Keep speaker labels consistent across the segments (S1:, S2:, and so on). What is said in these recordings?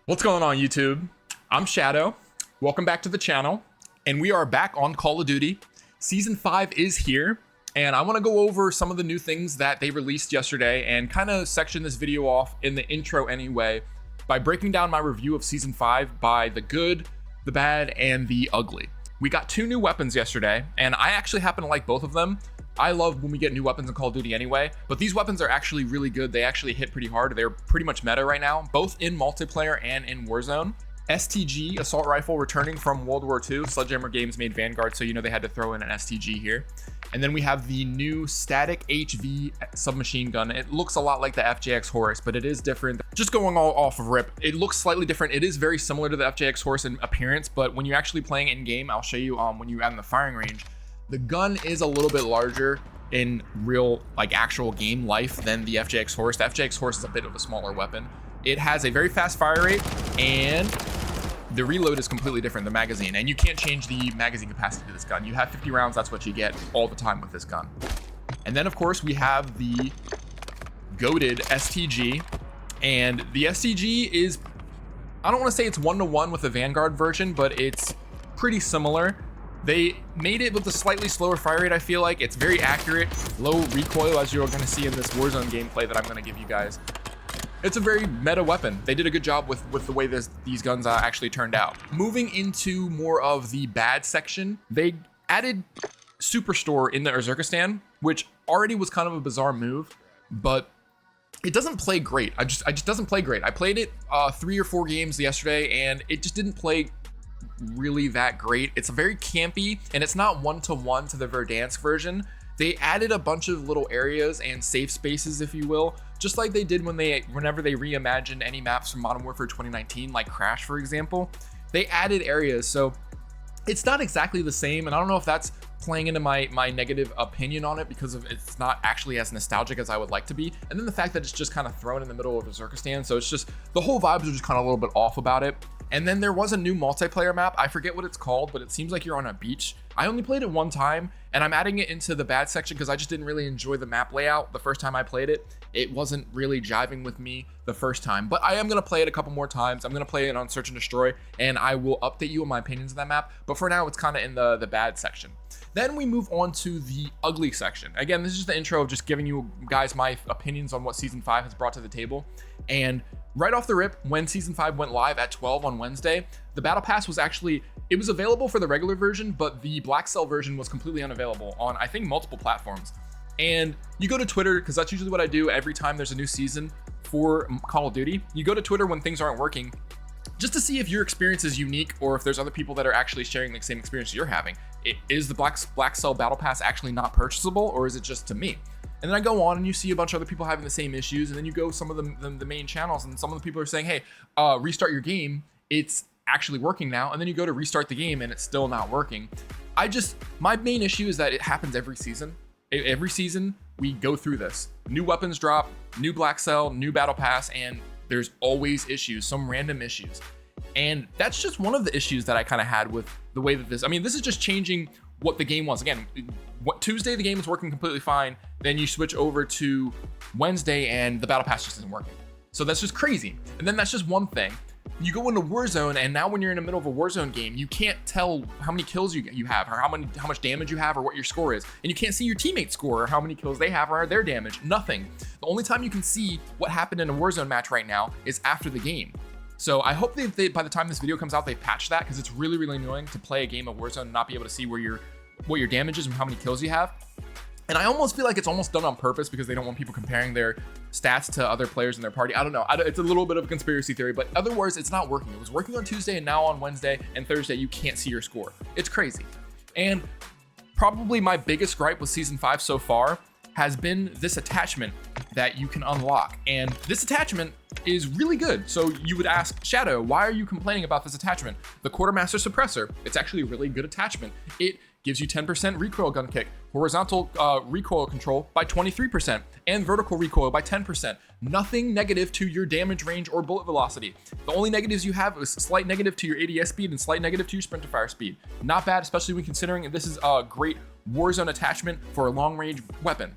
S1: What's going on, YouTube? I'm Shadow. Welcome back to the channel, and we are back on Call of Duty. Season 5 is here, and I want to go over some of the new things that they released yesterday and kind of section this video off in the intro anyway by breaking down my review of Season 5 by the good, the bad, and the ugly. We got 2 new weapons yesterday, and I actually happen to like both of them. I love when we get new weapons in Call of Duty anyway, but these weapons are actually really good. They actually hit pretty hard. They're pretty much meta right now, both in multiplayer and in Warzone. STG, assault rifle, returning from World War II. Sledgehammer Games made Vanguard, so you know they had to throw in an STG here. And then we have the new Static-HV submachine gun. It looks a lot like the FJX Horse, but it is different. Just going all off of rip, it looks slightly different. It is very similar to the FJX Horse in appearance, but when you're actually playing in game, I'll show you when you're out in the firing range, the gun is a little bit larger in real, like actual game life than the FJX Horse. The FJX Horse is a bit of a smaller weapon. It has a very fast fire rate, and the reload is completely different, the magazine, and you can't change the magazine capacity to this gun. You have 50 rounds, that's what you get all the time with this gun. And then of course we have the goated STG, and the STG is, I don't want to say it's one-to-one with the Vanguard version, but it's pretty similar. They made it with a slightly slower fire rate, I feel like. It's very accurate, low recoil, as you're going to see in this Warzone gameplay that I'm going to give you guys. It's a very meta weapon. They did a good job with the way these guns actually turned out. Moving into more of the bad section, they added Superstore in the Uzbekistan, which already was kind of a bizarre move, but it doesn't play great. It just doesn't play great. I played it 3 or 4 games yesterday, and it just didn't play really that great. It's very campy, and it's not one-to-one to the Verdansk version. They added a bunch of little areas and safe spaces, if you will, just like they did whenever they reimagined any maps from Modern Warfare 2019, like Crash, for example. They added areas, so it's not exactly the same, and I don't know if that's playing into my negative opinion on it because of it's not actually as nostalgic as I would like to be. And then the fact that it's just kind of thrown in the middle of Uzbekistan, so it's just, the whole vibes are just kind of a little bit off about it. And then there was a new multiplayer map. I forget what it's called, but it seems like you're on a beach. I only played it one time, and I'm adding it into the bad section because I just didn't really enjoy the map layout the first time I played it. It wasn't really jiving with me the first time, but I am going to play it a couple more times. I'm going to play it on Search and Destroy, and I will update you on my opinions of that map. But for now, it's kind of in the bad section. Then we move on to the ugly section. Again, this is just the intro of just giving you guys my opinions on what Season 5 has brought to the table. And right off the rip, when Season 5 went live at 12 on Wednesday, the Battle Pass was actually, it was available for the regular version, but the Black Cell version was completely unavailable on, I think, multiple platforms. And you go to Twitter, because that's usually what I do every time there's a new season for Call of Duty. You go to Twitter when things aren't working, just to see if your experience is unique or if there's other people that are actually sharing the same experience you're having. Is the Black Cell Battle Pass actually not purchasable, or is it just to me? And then I go on and you see a bunch of other people having the same issues, and then you go some of the main channels, and some of the people are saying, hey, restart your game, it's actually working now. And then you go to restart the game and it's still not working. My main issue is that it happens every season. Every season we go through this. New weapons drop, new Black Cell, new Battle Pass, and there's always issues, some random issues. And that's just one of the issues that I kind of had with the way that this is just changing what the game was. Again, Tuesday the game was working completely fine, then you switch over to Wednesday and the Battle Pass just isn't working. So that's just crazy. And then that's just one thing. You go into Warzone, and now when you're in the middle of a Warzone game, you can't tell how many kills you have, or how much damage you have, or what your score is. And you can't see your teammate's score, or how many kills they have, or their damage. Nothing. The only time you can see what happened in a Warzone match right now is after the game. So I hope by the time this video comes out, they patch that, because it's really, really annoying to play a game of Warzone and not be able to see what your damage is and how many kills you have. And I almost feel like it's almost done on purpose because they don't want people comparing their stats to other players in their party. I don't know. It's a little bit of a conspiracy theory, but other words, it's not working. It was working on Tuesday, and now on Wednesday and Thursday, you can't see your score. It's crazy. And probably my biggest gripe with Season 5 so far has been this attachment that you can unlock. And this attachment is really good. So you would ask, Shadow, why are you complaining about this attachment? The Quartermaster Suppressor. It's actually a really good attachment. It gives you 10% recoil gun kick, horizontal recoil control by 23%, and vertical recoil by 10%. Nothing negative to your damage range or bullet velocity. The only negatives you have is slight negative to your ADS speed and slight negative to your sprint to fire speed. Not bad, especially when considering this is a great Warzone attachment for a long range weapon.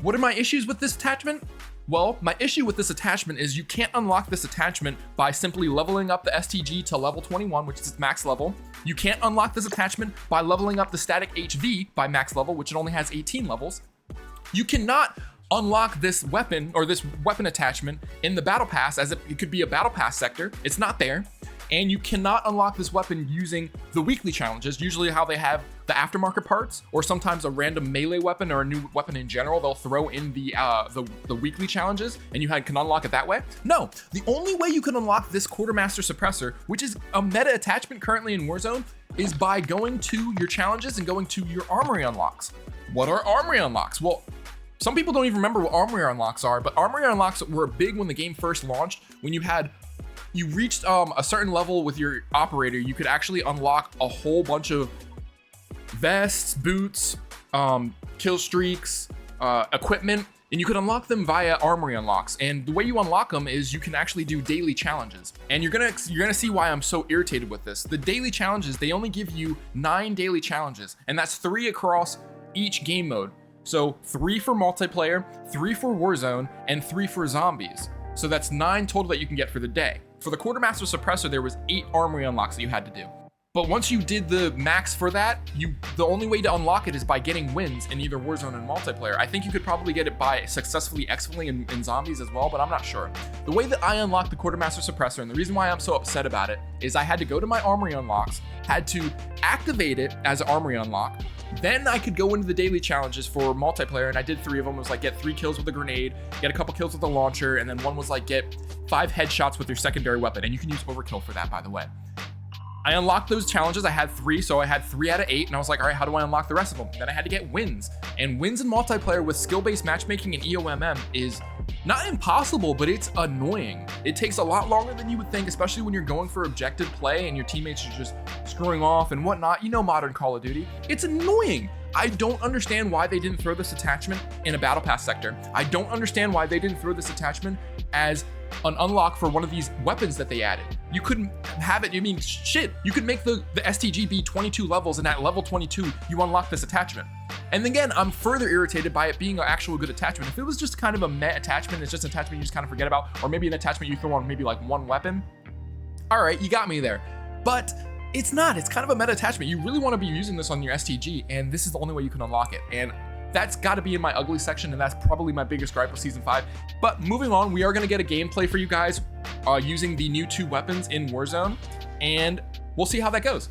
S1: What are my issues with this attachment? Well, my issue with this attachment is you can't unlock this attachment by simply leveling up the STG to level 21, which is its max level. You can't unlock this attachment by leveling up the Static-HV by max level, which it only has 18 levels. You cannot unlock this weapon or this weapon attachment in the battle pass, as it could be a battle pass sector. It's not there. And you cannot unlock this weapon using the weekly challenges, usually how they have the aftermarket parts, or sometimes a random melee weapon or a new weapon in general. They'll throw in the weekly challenges, and you can unlock it that way. No, the only way you can unlock this Quartermaster Suppressor, which is a meta attachment currently in Warzone, is by going to your challenges and going to your armory unlocks. What are armory unlocks? Well, some people don't even remember what armory unlocks are, but armory unlocks were big when the game first launched. When you reached a certain level with your operator, you could actually unlock a whole bunch of vests, boots, kill streaks, equipment, and you could unlock them via armory unlocks. And the way you unlock them is you can actually do daily challenges. And you're gonna see why I'm so irritated with this. The daily challenges, they only give you 9 daily challenges, and that's 3 across each game mode. So 3 for multiplayer, 3 for Warzone, and 3 for zombies. So that's 9 total that you can get for the day. For the Quartermaster Suppressor, there was 8 armory unlocks that you had to do. But once you did the max for that, the only way to unlock it is by getting wins in either Warzone and multiplayer. I think you could probably get it by successfully exfilling in zombies as well, but I'm not sure. The way that I unlocked the Quartermaster Suppressor, and the reason why I'm so upset about it, is I had to go to my armory unlocks, had to activate it as an armory unlock. Then I could go into the daily challenges for multiplayer, and I did 3 of them. It was like get 3 kills with a grenade, get a couple kills with a launcher, and then one was like get 5 headshots with your secondary weapon. And you can use overkill for that, by the way. I unlocked those challenges. I had 3, so I had 3 out of 8, and I was like, all right, how do I unlock the rest of them? Then I had to get wins. And wins in multiplayer with skill-based matchmaking and EOMM is not impossible, but it's annoying. It takes a lot longer than you would think, especially when you're going for objective play and your teammates are just screwing off and whatnot. You know, modern Call of Duty. It's annoying. I don't understand why they didn't throw this attachment in a battle pass sector. I don't understand why they didn't throw this attachment as an unlock for one of these weapons that they added. You couldn't have it. I mean, shit, you could make the STG be 22 levels, and at level 22, you unlock this attachment. And again, I'm further irritated by it being an actual good attachment. If it was just kind of a meh attachment, it's just an attachment you just kind of forget about, or maybe an attachment you throw on maybe like one weapon, all right, you got me there. But it's not. It's kind of a meta attachment. You really want to be using this on your STG, and this is the only way you can unlock it. And that's got to be in my ugly section, and that's probably my biggest gripe with Season 5. But moving on, we are going to get a gameplay for you guys using the new 2 weapons in Warzone, and we'll see how that goes.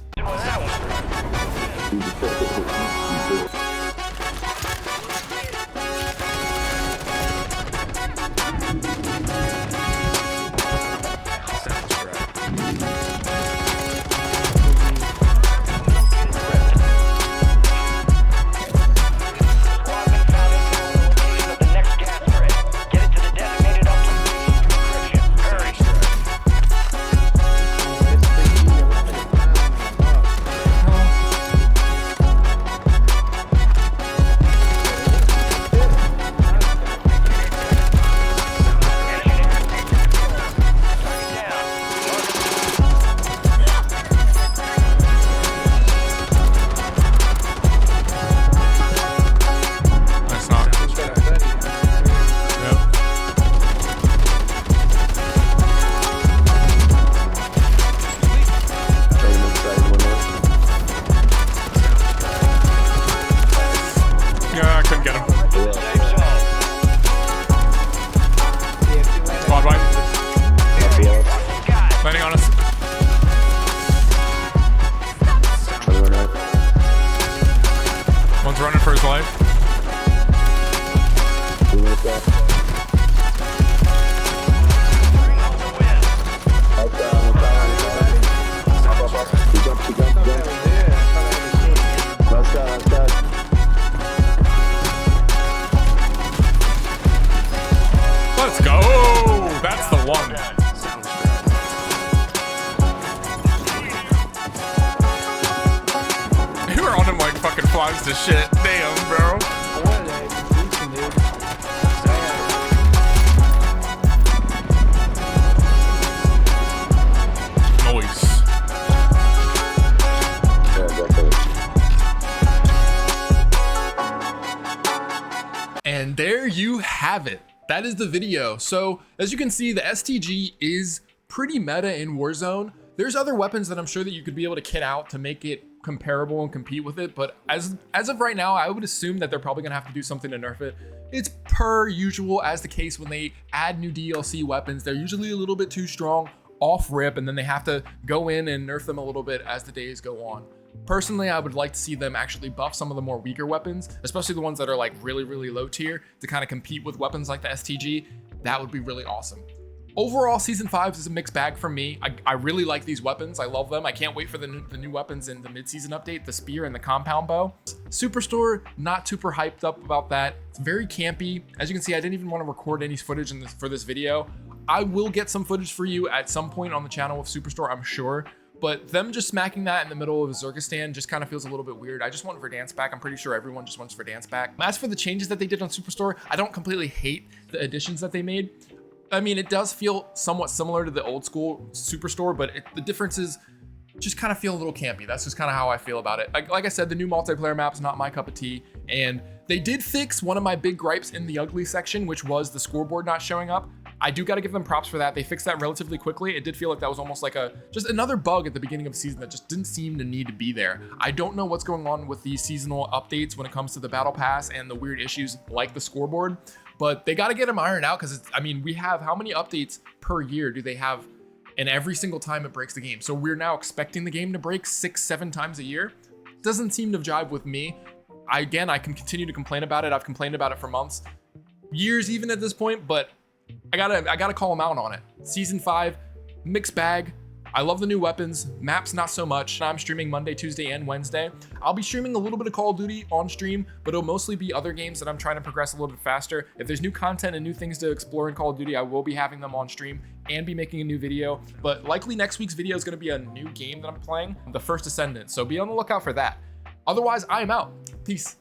S1: Let's go. That's the one. You were on him like fucking flies to shit. Damn, bro. Nice. And there you have it. that is the video. So as you can see, the STG is pretty meta in Warzone. There's other weapons that I'm sure that you could be able to kit out to make it comparable and compete with it, but as of right now, I would assume that they're probably gonna have to do something to nerf it. It's per usual as the case when they add new DLC weapons. They're usually a little bit too strong off rip, and then they have to go in and nerf them a little bit as the days go on. Personally, I would like to see them actually buff some of the more weaker weapons, especially the ones that are like really low tier, to kind of compete with weapons like the STG. That would be really awesome. Overall, Season 5 is a mixed bag for me. I really like these weapons. I love them. I can't wait for the new weapons in the mid-season update, the spear and the compound bow. Superstore, not super hyped up about that. It's very campy. As you can see, I didn't even want to record any footage for this video. I will get some footage for you at some point on the channel with Superstore, I'm sure. But them just smacking that in the middle of Uzbekistan just kind of feels a little bit weird. I just want Verdansk back. I'm pretty sure everyone just wants Verdansk back. As for the changes that they did on Superstore, I don't completely hate the additions that they made. I mean, it does feel somewhat similar to the old school Superstore, but the differences just kind of feel a little campy. That's just kind of how I feel about it. Like I said, the new multiplayer map's not my cup of tea, and they did fix one of my big gripes in the ugly section, which was the scoreboard not showing up. I do got to give them props for that. They fixed that relatively quickly. It did feel like that was almost like just another bug at the beginning of the season that just didn't seem to need to be there. I don't know what's going on with these seasonal updates when it comes to the battle pass and the weird issues like the scoreboard, but they got to get them ironed out because I mean, we have how many updates per year do they have? And every single time it breaks the game. So we're now expecting the game to break 6-7 times a year. Doesn't seem to jive with me. I can continue to complain about it. I've complained about it for months, years even at this point, but I gotta call them out on it. Season 5, mixed bag. I love the new weapons. Maps, not so much. I'm streaming Monday, Tuesday, and Wednesday. I'll be streaming a little bit of Call of Duty on stream, but it'll mostly be other games that I'm trying to progress a little bit faster. If there's new content and new things to explore in Call of Duty, I will be having them on stream and be making a new video. But likely next week's video is going to be a new game that I'm playing, The First Ascendant. So be on the lookout for that. Otherwise, I am out. Peace.